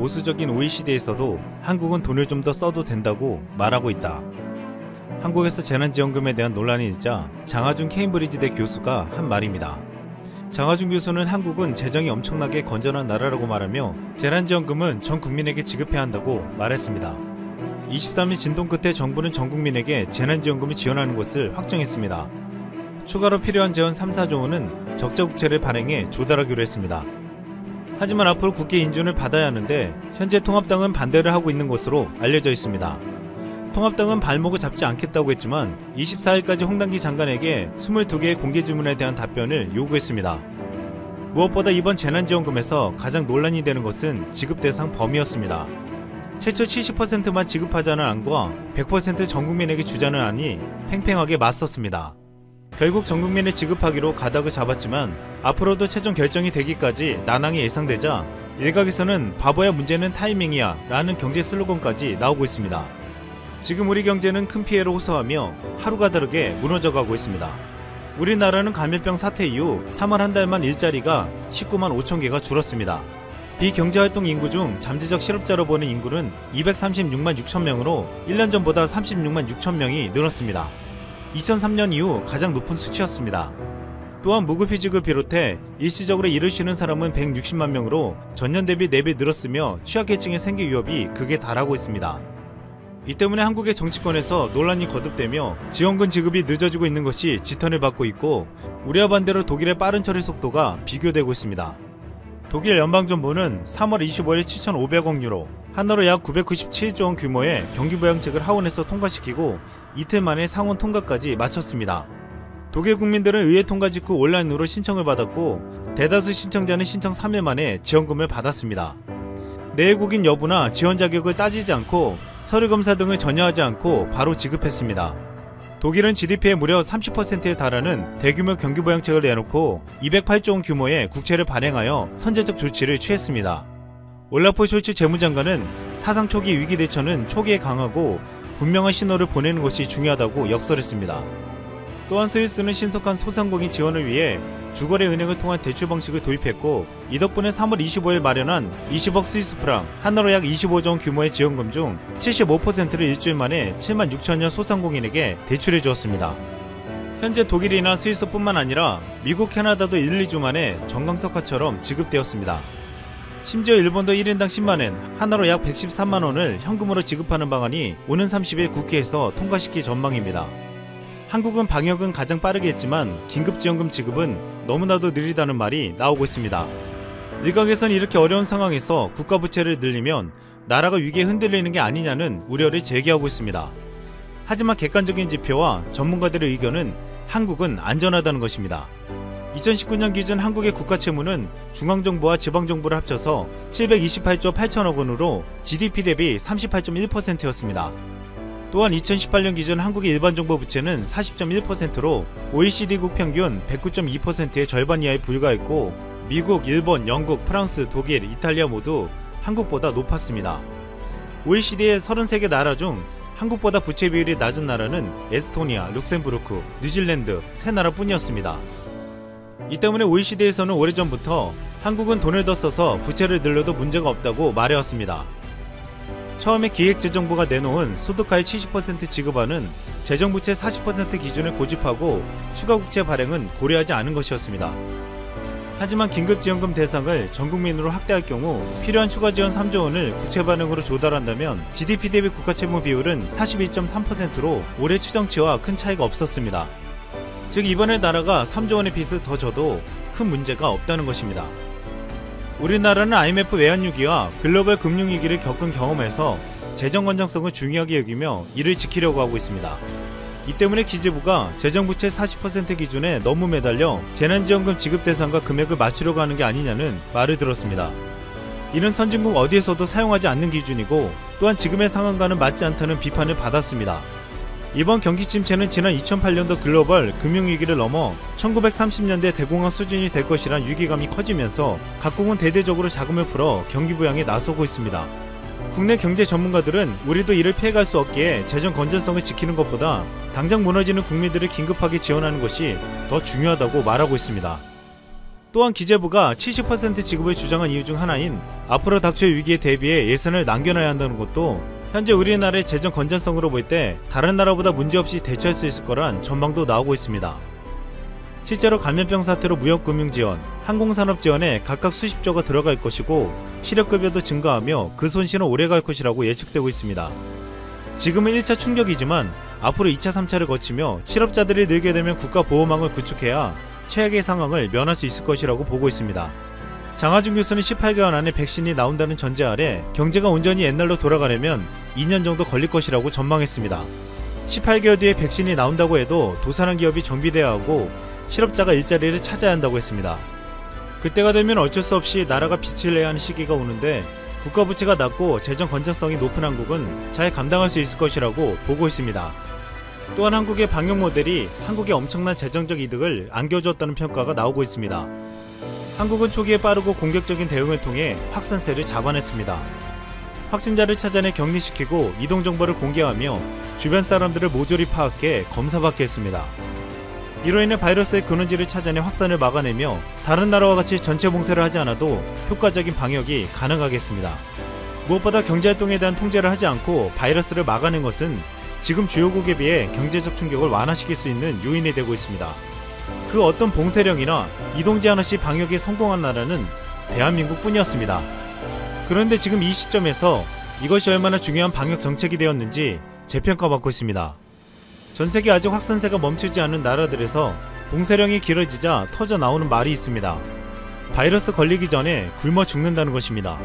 보수적인 OECD에서도 한국은 돈을 좀 더 써도 된다고 말하고 있다. 한국에서 재난지원금에 대한 논란이 일자 장하준 케임브리지대 교수가 한 말입니다. 장하준 교수는 한국은 재정이 엄청나게 건전한 나라라고 말하며 재난지원금은 전 국민에게 지급해야 한다고 말했습니다. 23일 진동 끝에 정부는 전 국민에게 재난지원금을 지원하는 것을 확정했습니다. 추가로 필요한 재원 3, 4조 원은 적자국채를 발행해 조달하기로 했습니다. 하지만 앞으로 국회 인준을 받아야 하는데 현재 통합당은 반대를 하고 있는 것으로 알려져 있습니다. 통합당은 발목을 잡지 않겠다고 했지만 24일까지 홍당기 장관에게 22개의 공개질문에 대한 답변을 요구했습니다. 무엇보다 이번 재난지원금에서 가장 논란이 되는 것은 지급 대상 범위였습니다. 최초 70%만 지급하자는 안과 100% 전국민에게 주자는 안이 팽팽하게 맞섰습니다. 결국 전국민에 지급하기로 가닥을 잡았지만 앞으로도 최종 결정이 되기까지 난항이 예상되자 일각에서는 바보야 문제는 타이밍이야 라는 경제 슬로건까지 나오고 있습니다. 지금 우리 경제는 큰 피해를 호소하며 하루가 다르게 무너져가고 있습니다. 우리나라는 감염병 사태 이후 3월 한 달만 일자리가 19만 5천 개가 줄었습니다. 비경제활동 인구 중 잠재적 실업자로 보는 인구는 236만 6천 명으로 1년 전보다 36만 6천 명이 늘었습니다. 2003년 이후 가장 높은 수치였습니다. 또한 무급휴직을 비롯해 일시적으로 일을 쉬는 사람은 160만 명으로 전년 대비 4배 늘었으며 취약계층의 생계 위협이 극에 달하고 있습니다. 이 때문에 한국의 정치권에서 논란이 거듭되며 지원금 지급이 늦어지고 있는 것이 지탄을 받고 있고 우리와 반대로 독일의 빠른 처리 속도가 비교되고 있습니다. 독일 연방정부는 3월 25일 7,500억 유로, 한화로 약 997조 원 규모의 경기부양책을 하원에서 통과시키고 이틀 만에 상원 통과까지 마쳤습니다. 독일 국민들은 의회 통과 직후 온라인으로 신청을 받았고 대다수 신청자는 신청 3일 만에 지원금을 받았습니다. 내외국인 여부나 지원 자격을 따지지 않고 서류 검사 등을 전혀 하지 않고 바로 지급했습니다. 독일은 GDP의 무려 30%에 달하는 대규모 경기부양책을 내놓고 208조 원 규모의 국채를 발행하여 선제적 조치를 취했습니다. 올라프 숄츠 재무장관은 사상 초기 위기 대처는 초기에 강하고 분명한 신호를 보내는 것이 중요하다고 역설했습니다. 또한 스위스는 신속한 소상공인 지원을 위해 주거래 은행을 통한 대출 방식을 도입했고 이 덕분에 3월 25일 마련한 20억 스위스 프랑, 한화로 약 25조 원 규모의 지원금 중 75%를 일주일 만에 7만 6천여 소상공인에게 대출해 주었습니다. 현재 독일이나 스위스뿐만 아니라 미국, 캐나다도 1, 2주 만에 정강석화처럼 지급되었습니다. 심지어 일본도 1인당 10만엔, 한화로 약 113만원을 현금으로 지급하는 방안이 오는 30일 국회에서 통과시킬 전망입니다. 한국은 방역은 가장 빠르게 했지만 긴급지원금 지급은 너무나도 느리다는 말이 나오고 있습니다. 일각에선 이렇게 어려운 상황에서 국가부채를 늘리면 나라가 위기에 흔들리는 게 아니냐는 우려를 제기하고 있습니다. 하지만 객관적인 지표와 전문가들의 의견은 한국은 안전하다는 것입니다. 2019년 기준 한국의 국가채무는 중앙정부와 지방정부를 합쳐서 728조 8천억 원으로 GDP 대비 38.1%였습니다. 또한 2018년 기준 한국의 일반정부 부채는 40.1%로 OECD국 평균 109.2%의 절반 이하에 불과했고 미국, 일본, 영국, 프랑스, 독일, 이탈리아 모두 한국보다 높았습니다. OECD의 33개 나라 중 한국보다 부채 비율이 낮은 나라는 에스토니아, 룩셈부르크, 뉴질랜드 3나라 뿐이었습니다. 이 때문에 OECD에서는 오래전부터 한국은 돈을 더 써서 부채를 늘려도 문제가 없다고 말해왔습니다. 처음에 기획재정부가 내놓은 소득하의 70% 지급안은 재정부채 40% 기준을 고집하고 추가 국채 발행은 고려하지 않은 것이었습니다. 하지만 긴급지원금 대상을 전국민으로 확대할 경우 필요한 추가 지원 3조 원을 국채 발행으로 조달한다면 GDP 대비 국가채무 비율은 42.3%로 올해 추정치와 큰 차이가 없었습니다. 즉 이번에 나라가 3조 원의 빚을 더 져도 큰 문제가 없다는 것입니다. 우리나라는 IMF 외환위기와 글로벌 금융위기를 겪은 경험에서 재정 건전성을 중요하게 여기며 이를 지키려고 하고 있습니다. 이 때문에 기재부가 재정부채 40% 기준에 너무 매달려 재난지원금 지급 대상과 금액을 맞추려고 하는 게 아니냐는 말을 들었습니다. 이는 선진국 어디에서도 사용하지 않는 기준이고 또한 지금의 상황과는 맞지 않다는 비판을 받았습니다. 이번 경기 침체는 지난 2008년도 글로벌 금융위기를 넘어 1930년대 대공황 수준이 될 것이란 위기감이 커지면서 각국은 대대적으로 자금을 풀어 경기 부양에 나서고 있습니다. 국내 경제 전문가들은 우리도 이를 피해갈 수 없기에 재정 건전성을 지키는 것보다 당장 무너지는 국민들을 긴급하게 지원하는 것이 더 중요하다고 말하고 있습니다. 또한 기재부가 70% 지급을 주장한 이유 중 하나인 앞으로 닥칠 위기에 대비해 예산을 남겨놔야 한다는 것도 현재 우리나라의 재정 건전성으로 볼 때 다른 나라보다 문제없이 대처할 수 있을 거란 전망도 나오고 있습니다. 실제로 감염병 사태로 무역금융 지원, 항공산업 지원에 각각 수십조가 들어갈 것이고 실업급여도 증가하며 그 손실은 오래갈 것이라고 예측되고 있습니다. 지금은 1차 충격이지만 앞으로 2차, 3차를 거치며 실업자들이 늘게 되면 국가보호망을 구축해야 최악의 상황을 면할 수 있을 것이라고 보고 있습니다. 장하준 교수는 18개월 안에 백신이 나온다는 전제 아래 경제가 온전히 옛날로 돌아가려면 2년 정도 걸릴 것이라고 전망했습니다. 18개월 뒤에 백신이 나온다고 해도 도산한 기업이 정비돼야 하고 실업자가 일자리를 찾아야 한다고 했습니다. 그때가 되면 어쩔 수 없이 나라가 빚을 내야 하는 시기가 오는데 국가 부채가 낮고 재정 건전성이 높은 한국은 잘 감당할 수 있을 것이라고 보고 있습니다. 또한 한국의 방역 모델이 한국에 엄청난 재정적 이득을 안겨주었다는 평가가 나오고 있습니다. 한국은 초기에 빠르고 공격적인 대응을 통해 확산세를 잡아냈습니다. 확진자를 찾아내 격리시키고 이동정보를 공개하며 주변 사람들을 모조리 파악해 검사받게 했습니다. 이로 인해 바이러스의 근원지를 찾아내 확산을 막아내며 다른 나라와 같이 전체 봉쇄를 하지 않아도 효과적인 방역이 가능하겠습니다. 무엇보다 경제활동에 대한 통제를 하지 않고 바이러스를 막아낸 것은 지금 주요국에 비해 경제적 충격을 완화시킬 수 있는 요인이 되고 있습니다. 그 어떤 봉쇄령이나 이동 제한 없이 방역에 성공한 나라는 대한민국뿐이었습니다. 그런데 지금 이 시점에서 이것이 얼마나 중요한 방역 정책이 되었는지 재평가받고 있습니다. 전세계 아직 확산세가 멈추지 않은 나라들에서 봉쇄령이 길어지자 터져 나오는 말이 있습니다. 바이러스 걸리기 전에 굶어 죽는다는 것입니다.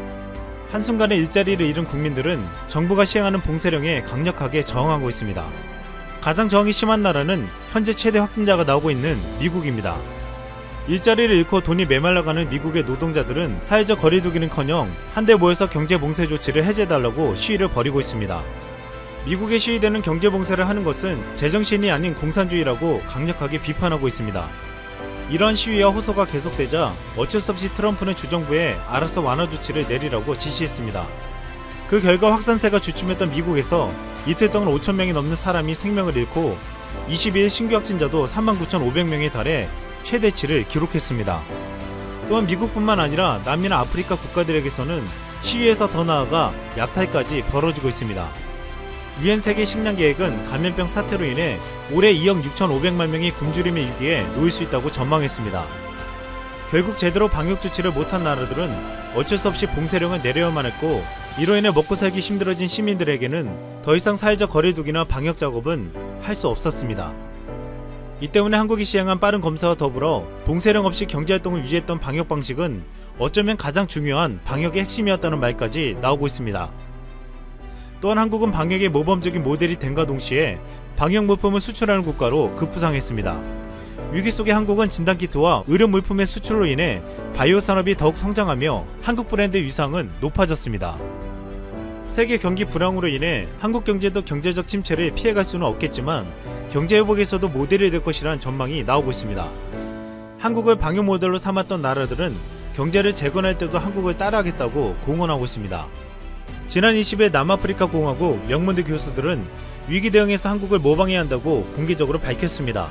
한순간에 일자리를 잃은 국민들은 정부가 시행하는 봉쇄령에 강력하게 저항하고 있습니다. 가장 저항이 심한 나라는 현재 최대 확진자가 나오고 있는 미국입니다. 일자리를 잃고 돈이 메말라가는 미국의 노동자들은 사회적 거리두기는커녕 한데 모여서 경제 봉쇄 조치를 해제해달라고 시위를 벌이고 있습니다. 미국의 시위대는 경제 봉쇄를 하는 것은 제정신이 아닌 공산주의라고 강력하게 비판하고 있습니다. 이러한 시위와 호소가 계속되자 어쩔 수 없이 트럼프는 주정부에 알아서 완화 조치를 내리라고 지시했습니다. 그 결과 확산세가 주춤했던 미국에서 이틀 동안 5,000명이 넘는 사람이 생명을 잃고 22일 신규 확진자도 39,500명에 달해 최대치를 기록했습니다. 또한 미국뿐만 아니라 남미나 아프리카 국가들에게서는 시위에서 더 나아가 약탈까지 벌어지고 있습니다. 유엔 세계 식량 계획은 감염병 사태로 인해 올해 2억 6,500만 명이 굶주림의 위기에 놓일 수 있다고 전망했습니다. 결국 제대로 방역 조치를 못한 나라들은 어쩔 수 없이 봉쇄령을 내려야만 했고 이로 인해 먹고 살기 힘들어진 시민들에게는 더 이상 사회적 거리두기나 방역 작업은 할 수 없었습니다. 이 때문에 한국이 시행한 빠른 검사와 더불어 봉쇄령 없이 경제활동을 유지했던 방역 방식은 어쩌면 가장 중요한 방역의 핵심이었다는 말까지 나오고 있습니다. 또한 한국은 방역의 모범적인 모델이 됨과 동시에 방역 물품을 수출하는 국가로 급부상했습니다. 위기 속의 한국은 진단키트와 의료 물품의 수출로 인해 바이오 산업이 더욱 성장하며 한국 브랜드의 위상은 높아졌습니다. 세계 경기 불황으로 인해 한국 경제도 경제적 침체를 피해갈 수는 없겠지만 경제 회복에서도 모델이 될 것이라는 전망이 나오고 있습니다. 한국을 방역 모델로 삼았던 나라들은 경제를 재건할 때도 한국을 따라하겠다고 공언하고 있습니다. 지난 20일 남아프리카 공화국 명문대 교수들은 위기 대응에서 한국을 모방해야 한다고 공개적으로 밝혔습니다.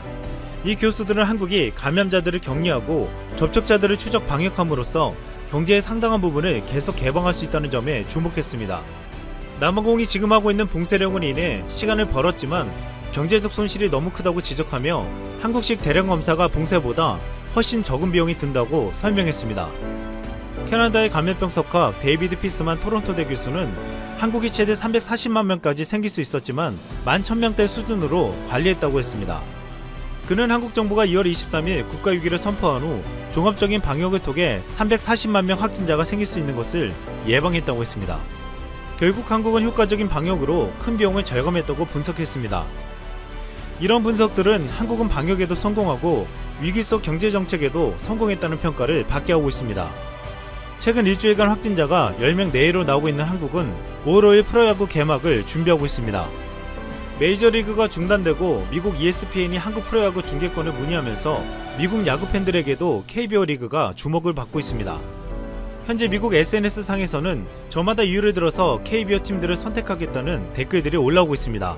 이 교수들은 한국이 감염자들을 격리하고 접촉자들을 추적 방역함으로써 경제의 상당한 부분을 계속 개방할 수 있다는 점에 주목했습니다. 남아공이 지금 하고 있는 봉쇄령으로 인해 시간을 벌었지만 경제적 손실이 너무 크다고 지적하며 한국식 대량 검사가 봉쇄보다 훨씬 적은 비용이 든다고 설명했습니다. 캐나다의 감염병 석학 데이비드 피스만 토론토대 교수는 한국이 최대 340만 명까지 생길 수 있었지만 11,000명대 수준으로 관리했다고 했습니다. 그는 한국 정부가 2월 23일 국가위기를 선포한 후 종합적인 방역을 통해 340만 명 확진자가 생길 수 있는 것을 예방했다고 했습니다. 결국 한국은 효과적인 방역으로 큰 비용을 절감했다고 분석했습니다. 이런 분석들은 한국은 방역에도 성공하고 위기 속 경제정책에도 성공했다는 평가를 받게 하고 있습니다. 최근 일주일간 확진자가 10명 내외로 나오고 있는 한국은 5월 5일 프로야구 개막을 준비하고 있습니다. 메이저리그가 중단되고 미국 ESPN이 한국 프로야구 중계권을 문의하면서 미국 야구 팬들에게도 KBO 리그가 주목을 받고 있습니다. 현재 미국 SNS상에서는 저마다 이유를 들어서 KBO 팀들을 선택하겠다는 댓글들이 올라오고 있습니다.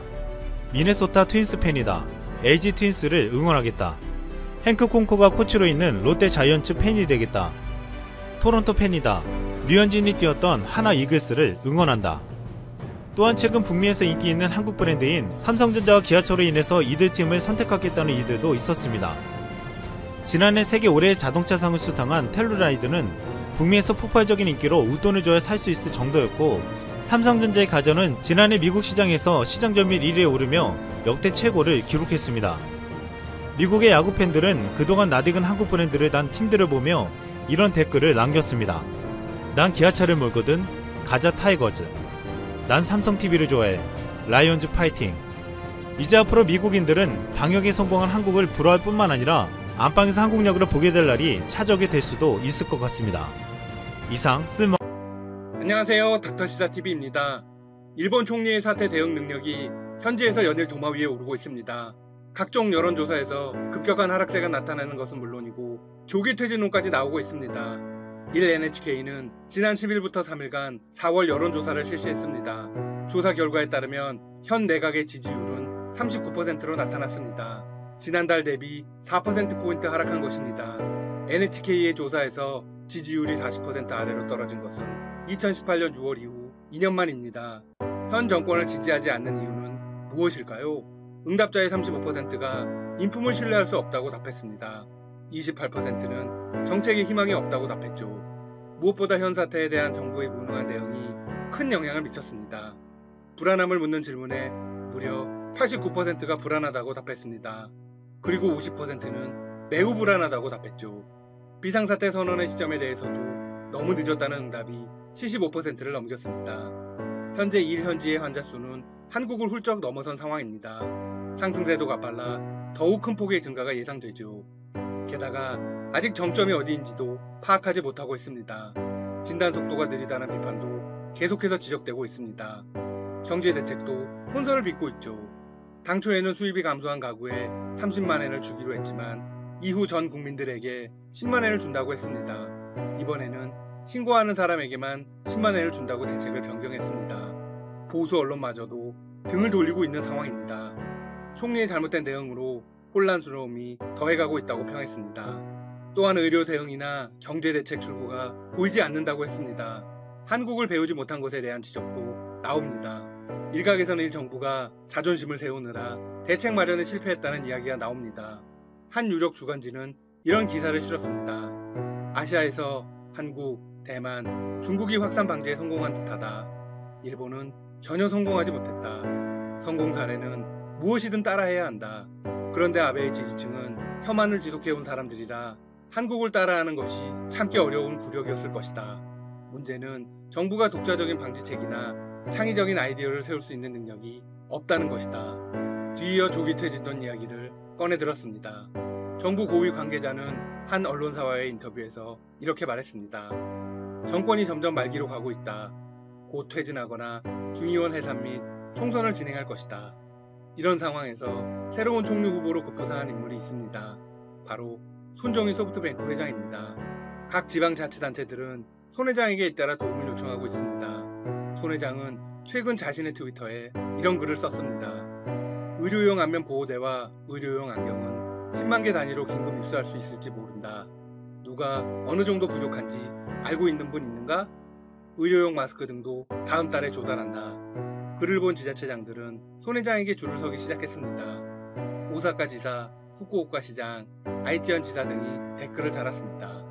미네소타 트윈스 팬이다. LG 트윈스를 응원하겠다. 행크 콩코가 코치로 있는 롯데 자이언츠 팬이 되겠다. 토론토 팬이다. 류현진이 뛰었던 하나 이글스를 응원한다. 또한 최근 북미에서 인기 있는 한국 브랜드인 삼성전자와 기아차로 인해서 이들 팀을 선택하겠다는 이들도 있었습니다. 지난해 세계 올해의 자동차상을 수상한 텔루라이드는 북미에서 폭발적인 인기로 웃돈을 줘야 살 수 있을 정도였고, 삼성전자의 가전은 지난해 미국 시장에서 시장 점유율 1위에 오르며 역대 최고를 기록했습니다. 미국의 야구 팬들은 그동안 낯익은 한국 브랜드를 단 팀들을 보며 이런 댓글을 남겼습니다. 난 기아차를 몰거든. 가자 타이거즈. 난 삼성TV를 좋아해. 라이온즈 파이팅. 이제 앞으로 미국인들은 방역에 성공한 한국을 부러워할 뿐만 아니라 안방에서 한국 야구를 보게 될 날이 찾아오게 될 수도 있을 것 같습니다. 이상 쓸모. 안녕하세요, 닥터시사TV입니다. 일본 총리의 사태 대응 능력이 현지에서 연일 도마 위에 오르고 있습니다. 각종 여론조사에서 급격한 하락세가 나타나는 것은 물론이고 조기 퇴진론까지 나오고 있습니다. 일 NHK는 지난 10일부터 3일간 4월 여론조사를 실시했습니다. 조사 결과에 따르면 현 내각의 지지율은 39%로 나타났습니다. 지난달 대비 4%포인트 하락한 것입니다. NHK의 조사에서 지지율이 40% 아래로 떨어진 것은 2018년 6월 이후 2년 만입니다. 현 정권을 지지하지 않는 이유는 무엇일까요? 응답자의 35%가 인품을 신뢰할 수 없다고 답했습니다. 28%는 정책에 희망이 없다고 답했죠. 무엇보다 현 사태에 대한 정부의 무능한 대응이 큰 영향을 미쳤습니다. 불안함을 묻는 질문에 무려 89%가 불안하다고 답했습니다. 그리고 50%는 매우 불안하다고 답했죠. 비상사태 선언의 시점에 대해서도 너무 늦었다는 응답이 75%를 넘겼습니다. 현재 일현지의 환자 수는 한국을 훌쩍 넘어선 상황입니다. 상승세도가 빨라 더욱 큰 폭의 증가가 예상되죠. 게다가 아직 정점이 어디인지도 파악하지 못하고 있습니다. 진단 속도가 느리다는 비판도 계속해서 지적되고 있습니다. 경제 대책도 혼선을 빚고 있죠. 당초에는 수입이 감소한 가구에 30만엔을 주기로 했지만 이후 전 국민들에게 10만엔을 준다고 했습니다. 이번에는 신고하는 사람에게만 10만엔을 준다고 대책을 변경했습니다. 보수 언론마저도 등을 돌리고 있는 상황입니다. 총리의 잘못된 대응으로 혼란스러움이 더해가고 있다고 평했습니다. 또한 의료 대응이나 경제 대책 출구가 보이지 않는다고 했습니다. 한국을 배우지 못한 것에 대한 지적도 나옵니다. 일각에서는 이 정부가 자존심을 세우느라 대책 마련에 실패했다는 이야기가 나옵니다. 한 유력 주간지는 이런 기사를 실었습니다. 아시아에서 한국, 대만, 중국이 확산 방지에 성공한 듯하다. 일본은 전혀 성공하지 못했다. 성공 사례는 무엇이든 따라해야 한다. 그런데 아베의 지지층은 혐한을 지속해온 사람들이라 한국을 따라하는 것이 참기 어려운 굴욕이었을 것이다. 문제는 정부가 독자적인 방지책이나 창의적인 아이디어를 세울 수 있는 능력이 없다는 것이다. 뒤이어 조기 퇴진론 이야기를 꺼내들었습니다. 정부 고위 관계자는 한 언론사와의 인터뷰에서 이렇게 말했습니다. 정권이 점점 말기로 가고 있다. 곧 퇴진하거나 중의원 해산 및 총선을 진행할 것이다. 이런 상황에서 새로운 총리 후보로 급부상한 인물이 있습니다. 바로 손정희 소프트뱅크 회장입니다. 각 지방자치단체들은 손 회장에게 잇따라 도움을 요청하고 있습니다. 손 회장은 최근 자신의 트위터에 이런 글을 썼습니다. 의료용 안면 보호대와 의료용 안경은 10만 개 단위로 긴급 입수할 수 있을지 모른다. 누가 어느 정도 부족한지 알고 있는 분 있는가? 의료용 마스크 등도 다음 달에 조달한다. 글을 본 지자체장들은 손 회장에게 줄을 서기 시작했습니다. 오사카 지사, 후쿠오카 시장, 아이치현 지사 등이 댓글을 달았습니다.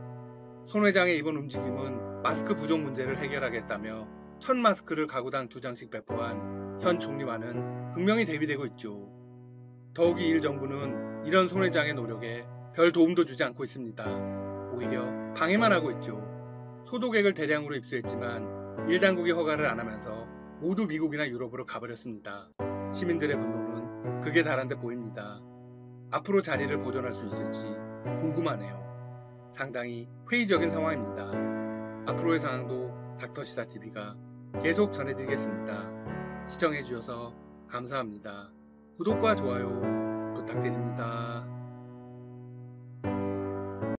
손 회장의 이번 움직임은 마스크 부족 문제를 해결하겠다며 1000마스크를 가구당 2장씩 배포한 현 총리와는 극명히 대비되고 있죠. 더욱이 일 정부는 이런 손 회장의 노력에 별 도움도 주지 않고 있습니다. 오히려 방해만 하고 있죠. 소독액을 대량으로 입수했지만 일당국이 허가를 안 하면서 모두 미국이나 유럽으로 가버렸습니다. 시민들의 분노는 극에 달한 듯 보입니다. 앞으로 자리를 보존할 수 있을지 궁금하네요. 상당히 회의적인 상황입니다. 앞으로의 상황도 닥터시사TV가 계속 전해드리겠습니다. 시청해주셔서 감사합니다. 구독과 좋아요 부탁드립니다.